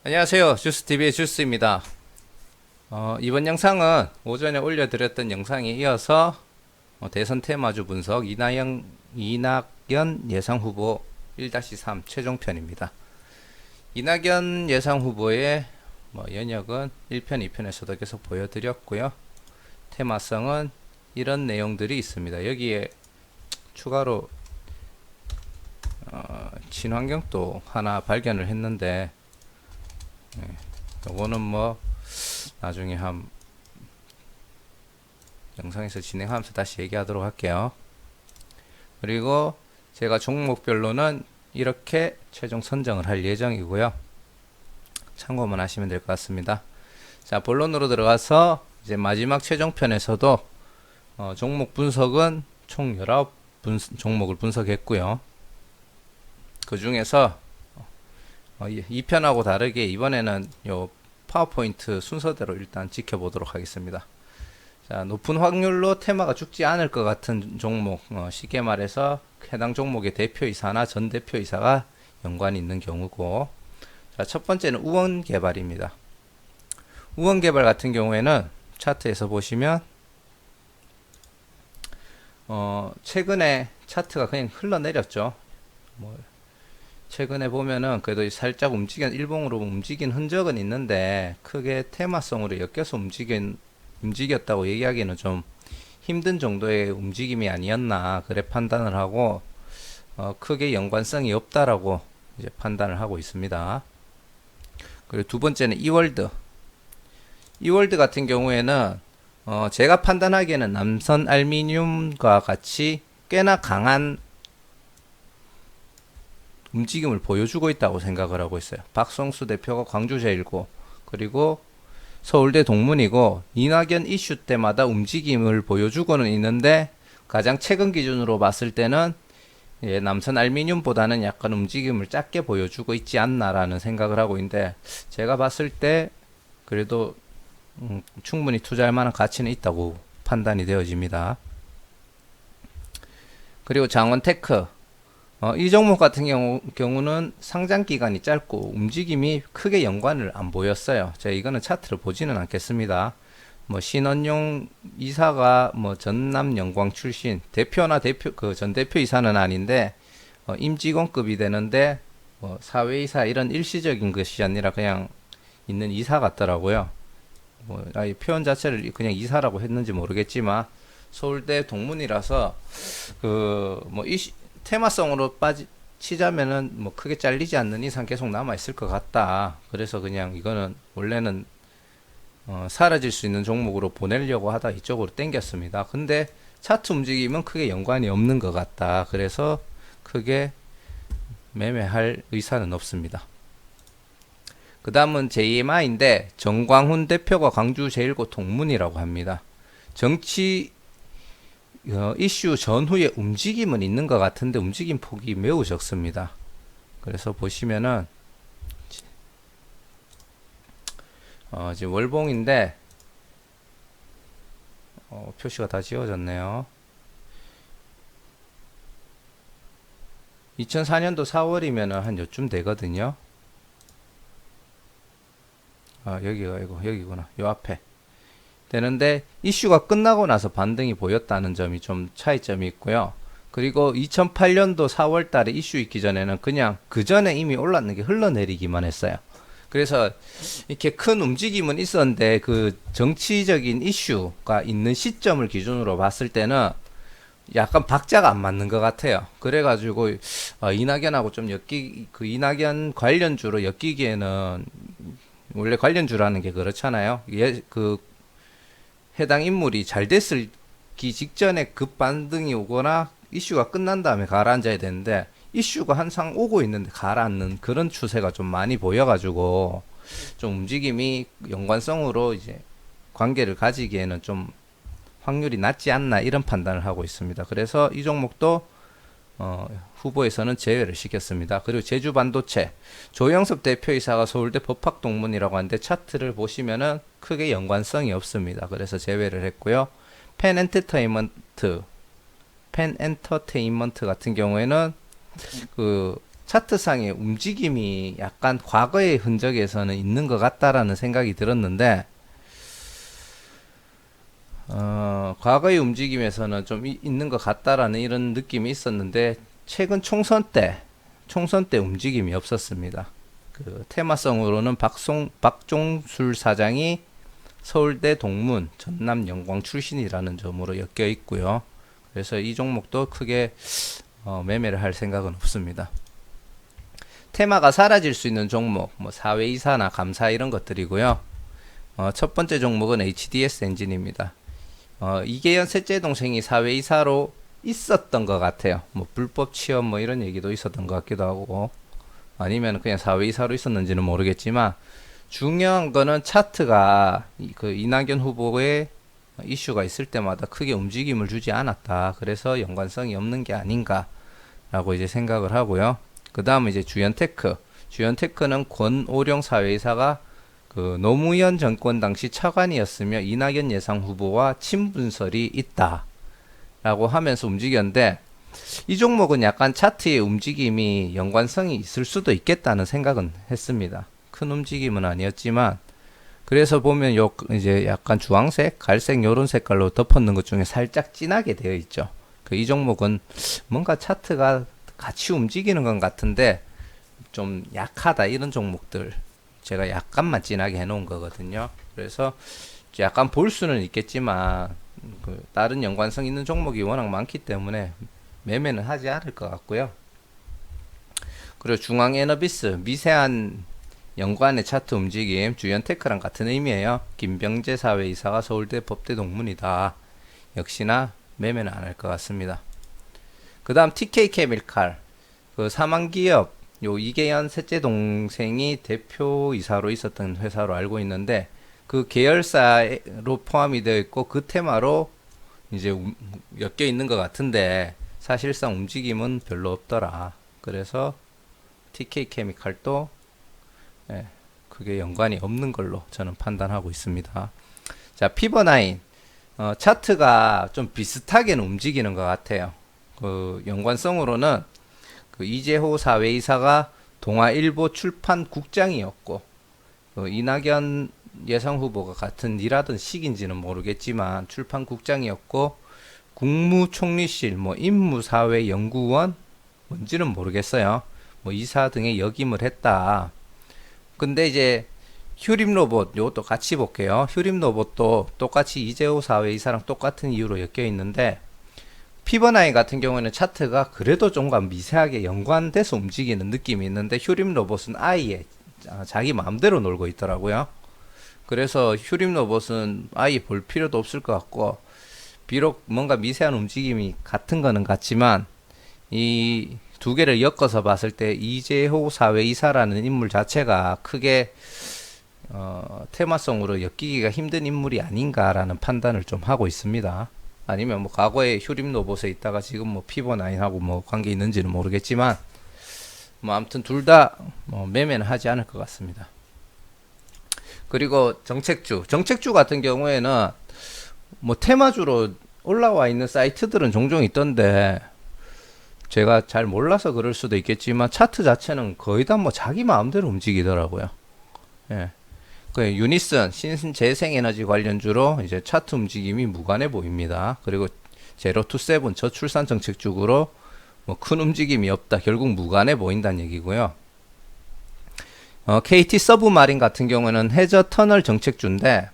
안녕하세요. 주스TV의 주스입니다. 이번 영상은 오전에 올려드렸던 영상에 이어서 대선 테마주 분석 이낙연 예상후보 1-3 최종편입니다. 이낙연 예상후보의 연역은 1편, 2편에서도 계속 보여드렸고요. 테마성은 이런 내용들이 있습니다. 여기에 추가로 친환경도 하나 발견을 했는데 요거는 나중에 영상에서 진행하면서 다시 얘기하도록 할게요. 그리고 제가 종목별로는 이렇게 최종 선정을 할 예정이고요. 참고만 하시면 될 것 같습니다. 자, 본론으로 들어가서 이제 마지막 최종편에서도 종목 분석은 총 19종목을 분석했고요. 그 중에서 2편하고 다르게 이번에는 요 파워포인트 순서대로 일단 지켜보도록 하겠습니다. 자, 높은 확률로 테마가 죽지 않을 것 같은 종목, 쉽게 말해서 해당 종목의 대표이사나 전 대표이사가 연관이 있는 경우고, 자, 첫 번째는 우원개발입니다. 우원개발 같은 경우에는 차트에서 보시면 최근에 차트가 그냥 흘러내렸죠. 최근에 보면은 그래도 살짝 일봉으로 움직인 흔적은 있는데 크게 테마성으로 엮여서 움직였다고 얘기하기는 좀 힘든 정도의 움직임이 아니었나 그래 판단을 하고 크게 연관성이 없다라고 이제 판단을 하고 있습니다. 그리고 두 번째는 이월드 같은 경우에는 제가 판단하기에는 남선 알루미늄과 같이 꽤나 강한 움직임을 보여주고 있다고 생각을 하고 있어요. 박성수 대표가 광주제일고 그리고 서울대 동문이고 이낙연 이슈 때마다 움직임을 보여주고는 있는데 가장 최근 기준으로 봤을 때는 남선 알루미늄보다는 약간 움직임을 작게 보여주고 있지 않나라는 생각을 하고 있는데 제가 봤을 때 그래도 충분히 투자할 만한 가치는 있다고 판단이 되어집니다. 그리고 장원테크 이 종목 같은 경우는 상장 기간이 짧고 움직임이 크게 연관을 안 보였어요. 제가 이거는 차트를 보지는 않겠습니다. 신원용 이사가 전남영광 출신 대표나 전 대표 이사는 아닌데 임직원급이 되는데 사회이사 이런 일시적인 것이 아니라 그냥 있는 이사 같더라고요. 표현 자체를 그냥 이사라고 했는지 모르겠지만 서울대 동문이라서 테마성으로 치자면은 크게 잘리지 않는 이상 계속 남아 있을 것 같다. 그래서 그냥 이거는 원래는 사라질 수 있는 종목으로 보내려고 하다 이쪽으로 땡겼습니다. 근데 차트 움직임은 크게 연관이 없는 것 같다. 그래서 크게 매매할 의사는 없습니다. 그 다음은 JMI인데 정광훈 대표가 광주제일고 동문이라고 합니다. 정치 이슈 전후에 움직임은 있는 것 같은데 움직임 폭이 매우 적습니다. 그래서 보시면은 지금 월봉인데 표시가 다 지워졌네요. 2004년도 4월이면은 한 요쯤 되거든요. 여기구나. 요 앞에 되는데 이슈가 끝나고 나서 반등이 보였다는 점이 좀 차이점이 있고요. 그리고 2008년도 4월 달에 이슈 있기 전에는 그냥 그 전에 이미 올랐는 게 흘러내리기만 했어요. 그래서 이렇게 큰 움직임은 있었는데 그 정치적인 이슈가 있는 시점을 기준으로 봤을 때는 약간 박자가 안 맞는 것 같아요. 그래가지고 이낙연하고 좀 이낙연 관련주로 엮이기에는 원래 관련주라는 게 그렇잖아요. 해당 인물이 잘 됐을기 직전에 급반등이 오거나 이슈가 끝난 다음에 가라앉아야 되는데 이슈가 항상 오고 있는데 가라앉는 그런 추세가 좀 많이 보여가지고 좀 움직임이 연관성으로 이제 관계를 가지기에는 좀 확률이 낮지 않나 이런 판단을 하고 있습니다. 그래서 이 종목도 후보에서는 제외를 시켰습니다. 그리고 제주반도체 조영섭 대표이사가 서울대 법학동문이라고 하는데 차트를 보시면은 크게 연관성이 없습니다. 그래서 제외를 했고요. 펜엔터테인먼트 같은 경우에는 차트상의 움직임이 약간 과거의 흔적에서는 있는 것 같다라는 생각이 들었는데, 과거의 움직임에서는 좀 있는 것 같다라는 이런 느낌이 있었는데, 최근 총선 때 움직임이 없었습니다. 그 테마성으로는 박종술 사장이 서울대 동문 전남 영광 출신이라는 점으로 엮여 있고요. 그래서 이 종목도 크게 매매를 할 생각은 없습니다. 테마가 사라질 수 있는 종목, 뭐 사외이사나 감사 이런 것들이고요. 첫 번째 종목은 HDS 엔진입니다. 이계현 셋째 동생이 사외이사로 있었던 것 같아요. 뭐 불법 취업 뭐 이런 얘기도 있었던 것 같기도 하고, 아니면 그냥 사외이사로 있었는지는 모르겠지만, 중요한 거는 차트가 그 이낙연 후보의 이슈가 있을 때마다 크게 움직임을 주지 않았다. 그래서 연관성이 없는 게 아닌가라고 이제 생각을 하고요. 그 다음에 이제 주연테크는 권오룡 사회이사가 그 노무현 정권 당시 차관이었으며 이낙연 예상 후보와 친분설이 있다라고 하면서 움직였는데, 이 종목은 약간 차트의 움직임이 연관성이 있을 수도 있겠다는 생각은 했습니다. 큰 움직임은 아니었지만, 그래서 보면 요 이제 약간 주황색, 갈색 요런 색깔로 덮었는 것 중에 살짝 진하게 되어 있죠. 이 종목은 뭔가 차트가 같이 움직이는 것 같은데 좀 약하다, 이런 종목들 제가 약간만 진하게 해놓은 거거든요. 그래서 약간 볼 수는 있겠지만 그 다른 연관성 있는 종목이 워낙 많기 때문에 매매는 하지 않을 것 같고요. 그리고 중앙에너비스 미세한 연관의 차트 움직임, 주연테크랑 같은 의미예요. 김병재 사회이사가 서울대 법대 동문이다. 역시나 매매는 안 할 것 같습니다. 그 다음 TK케미칼, 그 사망기업, 요 이계현 셋째 동생이 대표이사로 있었던 회사로 알고 있는데, 그 계열사로 포함이 되어 있고 그 테마로 이제 엮여 있는 것 같은데 사실상 움직임은 별로 없더라. 그래서 TK케미칼도 크게 연관이 없는 걸로 저는 판단하고 있습니다. 자, 피버나인, 차트가 좀 비슷하게는 움직이는 것 같아요. 그 연관성으로는 그 이재호 사외이사가 동아일보 출판국장이었고, 그 이낙연 예상 후보가 같은 일하던 시기인지는 모르겠지만 출판국장이었고, 국무총리실 뭐 인무사회연구원 뭔지는 모르겠어요. 뭐 이사 등에 역임을 했다. 근데 이제 휴림로봇 요것도 같이 볼게요. 휴림로봇도 똑같이 이재호 사회이사랑 똑같은 이유로 엮여 있는데, 피버나인 같은 경우에는 차트가 그래도 좀 미세하게 연관돼서 움직이는 느낌이 있는데, 휴림로봇은 아예 자기 마음대로 놀고 있더라고요. 그래서 휴림로봇은 아예 볼 필요도 없을 것 같고, 비록 뭔가 미세한 움직임이 같은 거는 같지만 이 두 개를 엮어서 봤을 때 이재호 사회이사라는 인물 자체가 크게 테마성으로 엮이기가 힘든 인물이 아닌가라는 판단을 좀 하고 있습니다. 아니면 뭐 과거에 휴림로봇에 있다가 지금 뭐 피버나인하고 뭐 관계 있는지는 모르겠지만, 뭐 아무튼 둘 다 매매는 하지 않을 것 같습니다. 그리고 정책주 같은 경우에는 뭐 테마주로 올라와 있는 사이트들은 종종 있던데, 제가 잘 몰라서 그럴 수도 있겠지만 차트 자체는 거의 다 뭐 자기 마음대로 움직이더라고요. 예. 그 유니슨 신재생에너지 관련주로 이제 차트 움직임이 무관해 보입니다. 그리고 제로투세븐 저출산 정책 쪽으로 뭐 큰 움직임이 없다. 결국 무관해 보인다는 얘기고요. KT 서브마린 같은 경우는 해저 터널 정책주인데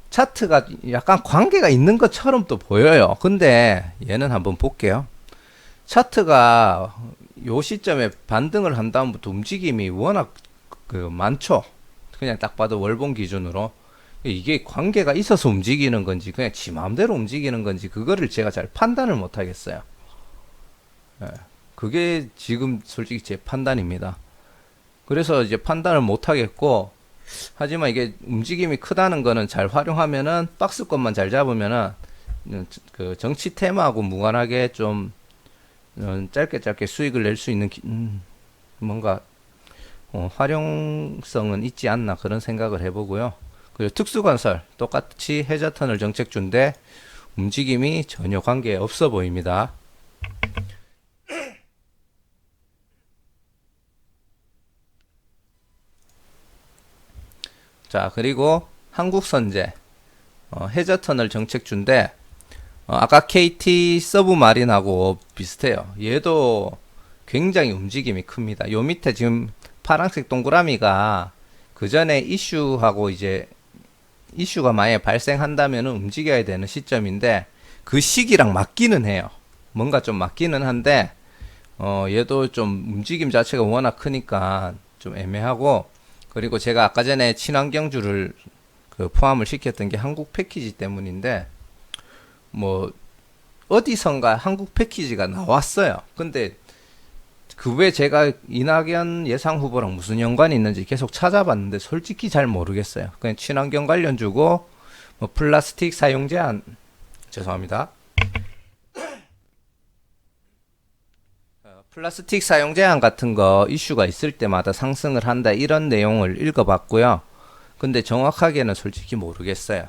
차트가 약간 관계가 있는 것처럼 또 보여요. 근데 얘는 한번 볼게요. 차트가 요 시점에 반등을 한 다음부터 움직임이 워낙 많죠. 그냥 딱 봐도 월봉 기준으로 이게 관계가 있어서 움직이는 건지 그냥 지 마음대로 움직이는 건지 그거를 제가 잘 판단을 못 하겠어요. 그게 지금 솔직히 제 판단입니다. 그래서 이제 판단을 못 하겠고, 하지만 이게 움직임이 크다는 거는 잘 활용하면은 박스권만 잘 잡으면은 그 정치 테마하고 무관하게 좀 짧게 수익을 낼 수 있는 뭔가 활용성은 있지 않나 그런 생각을 해보고요. 그리고 특수건설 똑같이 해저터널 정책주인데 움직임이 전혀 관계 없어 보입니다. 자, 그리고 한국선제, 해저터널 정책주인데, 아까 KT 서브마린하고 비슷해요. 얘도 굉장히 움직임이 큽니다. 요 밑에 지금 파란색 동그라미가 그 전에 이슈하고 이제 이슈가 만약에 발생한다면 움직여야 되는 시점인데 그 시기랑 맞기는 해요. 뭔가 좀 맞기는 한데 얘도 좀 움직임 자체가 워낙 크니까 좀 애매하고, 그리고 제가 아까 전에 친환경주를 그 포함을 시켰던 게 한국 패키지 때문인데 뭐 어디선가 한국 패키지가 나왔어요. 근데 그 외에 제가 이낙연 예상 후보랑 무슨 연관이 있는지 계속 찾아봤는데 솔직히 잘 모르겠어요. 그냥 친환경 관련주고 뭐 플라스틱 사용 제한, 죄송합니다. 플라스틱 사용 제한 같은 거 이슈가 있을 때마다 상승을 한다 이런 내용을 읽어봤고요. 근데 정확하게는 솔직히 모르겠어요.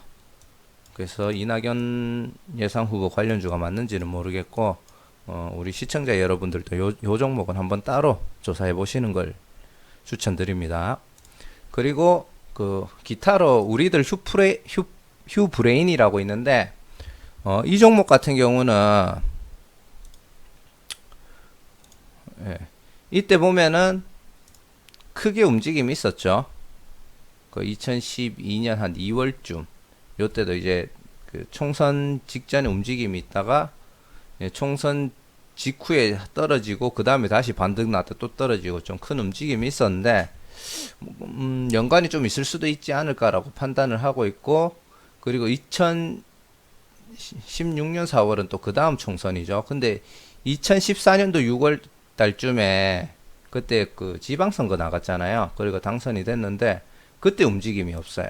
그래서 이낙연 예상 후보 관련주가 맞는지는 모르겠고 우리 시청자 여러분들도 요 종목은 한번 따로 조사해 보시는 걸 추천드립니다. 그리고 그 기타로 우리들 휴브레인이라고 있는데 이 종목 같은 경우는 이때 보면은 크게 움직임이 있었죠. 그 2012년 한 2월쯤 요때도 이제 그 총선 직전에 움직임이 있다가 총선 직후에 떨어지고 그 다음에 다시 반등 났다 또 떨어지고 좀 큰 움직임이 있었는데 연관이 좀 있을 수도 있지 않을까라고 판단을 하고 있고, 그리고 2016년 4월은 또 그 다음 총선이죠. 근데 2014년도 6월 달쯤에 그때 그 지방선거 나갔잖아요. 그리고 당선이 됐는데 그때 움직임이 없어요.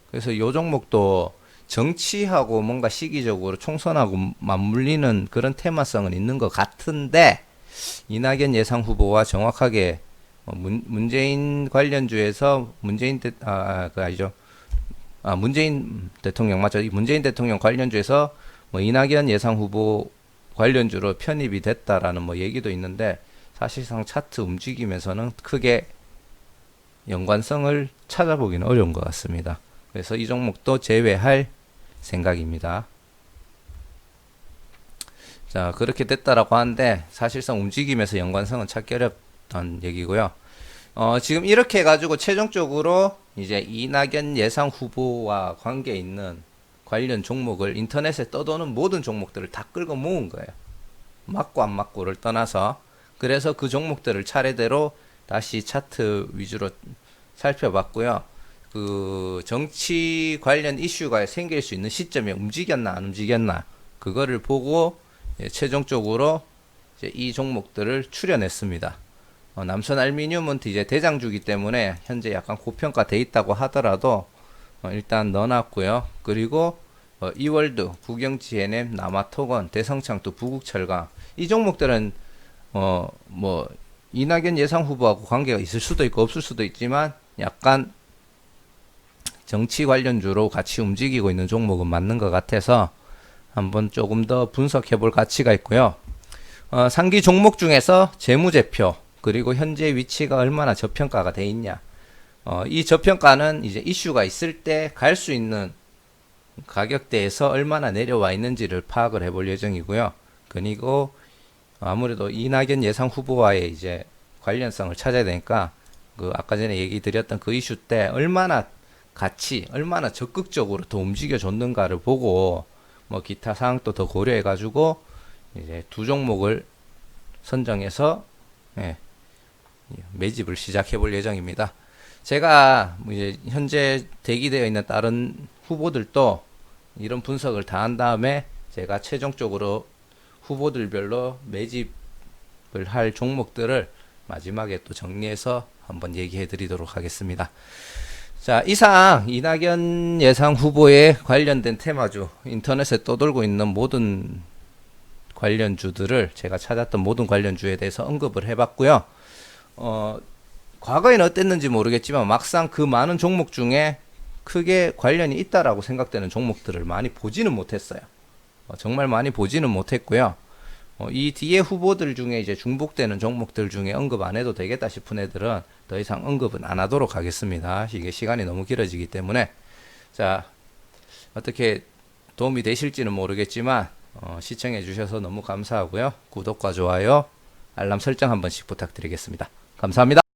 그래서 요 종목도 정치하고 뭔가 시기적으로 총선하고 맞물리는 그런 테마성은 있는 것 같은데 이낙연 예상 후보와 정확하게 문재인 관련주에서 문재인 대통령 맞죠? 문재인 대통령 관련주에서 뭐 이낙연 예상 후보 관련주로 편입이 됐다라는 뭐 얘기도 있는데 사실상 차트 움직임에서는 크게 연관성을 찾아보기는 어려운 것 같습니다. 그래서 이 종목도 제외할 생각입니다. 자, 그렇게 됐다라고 하는데 사실상 움직임에서 연관성은 찾기 어렵다는 얘기고요. 지금 이렇게 해가지고 최종적으로 이제 이낙연 예상 후보와 관계 있는 관련 종목을 인터넷에 떠도는 모든 종목들을 다 끌고 모은 거예요. 맞고 안 맞고를 떠나서. 그래서 그 종목들을 차례대로 다시 차트 위주로 살펴봤고요. 그 정치 관련 이슈가 생길 수 있는 시점에 움직였나 안 움직였나 그거를 보고 최종적으로 이제 이 종목들을 추려냈습니다. 남선 알미늄은 이제 대장주기 때문에 현재 약간 고평가돼 있다고 하더라도 일단 넣어놨고요. 그리고 이월드, 국영GNM, 남아토건, 대성창도, 부국철강 이 종목들은 뭐 이낙연 예상 후보하고 관계가 있을 수도 있고 없을 수도 있지만 약간 정치 관련주로 같이 움직이고 있는 종목은 맞는 것 같아서 한번 조금 더 분석해 볼 가치가 있고요. 상기 종목 중에서 재무제표 그리고 현재 위치가 얼마나 저평가가 돼 있냐, 이 저평가는 이제 이슈가 있을 때 갈 수 있는 가격대에서 얼마나 내려와 있는지를 파악을 해볼 예정이고요. 그리고 아무래도 이낙연 예상 후보와의 이제 관련성을 찾아야 되니까 그 아까 전에 얘기 드렸던 그 이슈 때 얼마나 얼마나 적극적으로 더 움직여 줬는가를 보고 뭐 기타 사항도 더 고려해 가지고 이제 두 종목을 선정해서 매집을 시작해 볼 예정입니다. 제가 이제 현재 대기되어 있는 다른 후보들도 이런 분석을 다 한 다음에 제가 최종적으로 후보들별로 매집을 할 종목들을 마지막에 또 정리해서 한번 얘기해 드리도록 하겠습니다. 자, 이상 이낙연 예상 후보에 관련된 테마주, 인터넷에 떠돌고 있는 모든 관련주들을 제가 찾았던 모든 관련주에 대해서 언급을 해봤고요. 과거에는 어땠는지 모르겠지만 막상 그 많은 종목 중에 크게 관련이 있다라고 생각되는 종목들을 많이 보지는 못했어요. 정말 많이 보지는 못했고요. 이 뒤에 후보들 중에 이제 중복되는 종목들 중에 언급 안 해도 되겠다 싶은 애들은 더 이상 언급은 안 하도록 하겠습니다. 이게 시간이 너무 길어지기 때문에. 자, 어떻게 도움이 되실지는 모르겠지만 시청해 주셔서 너무 감사하고요. 구독과 좋아요, 알람 설정 한 번씩 부탁드리겠습니다. 감사합니다.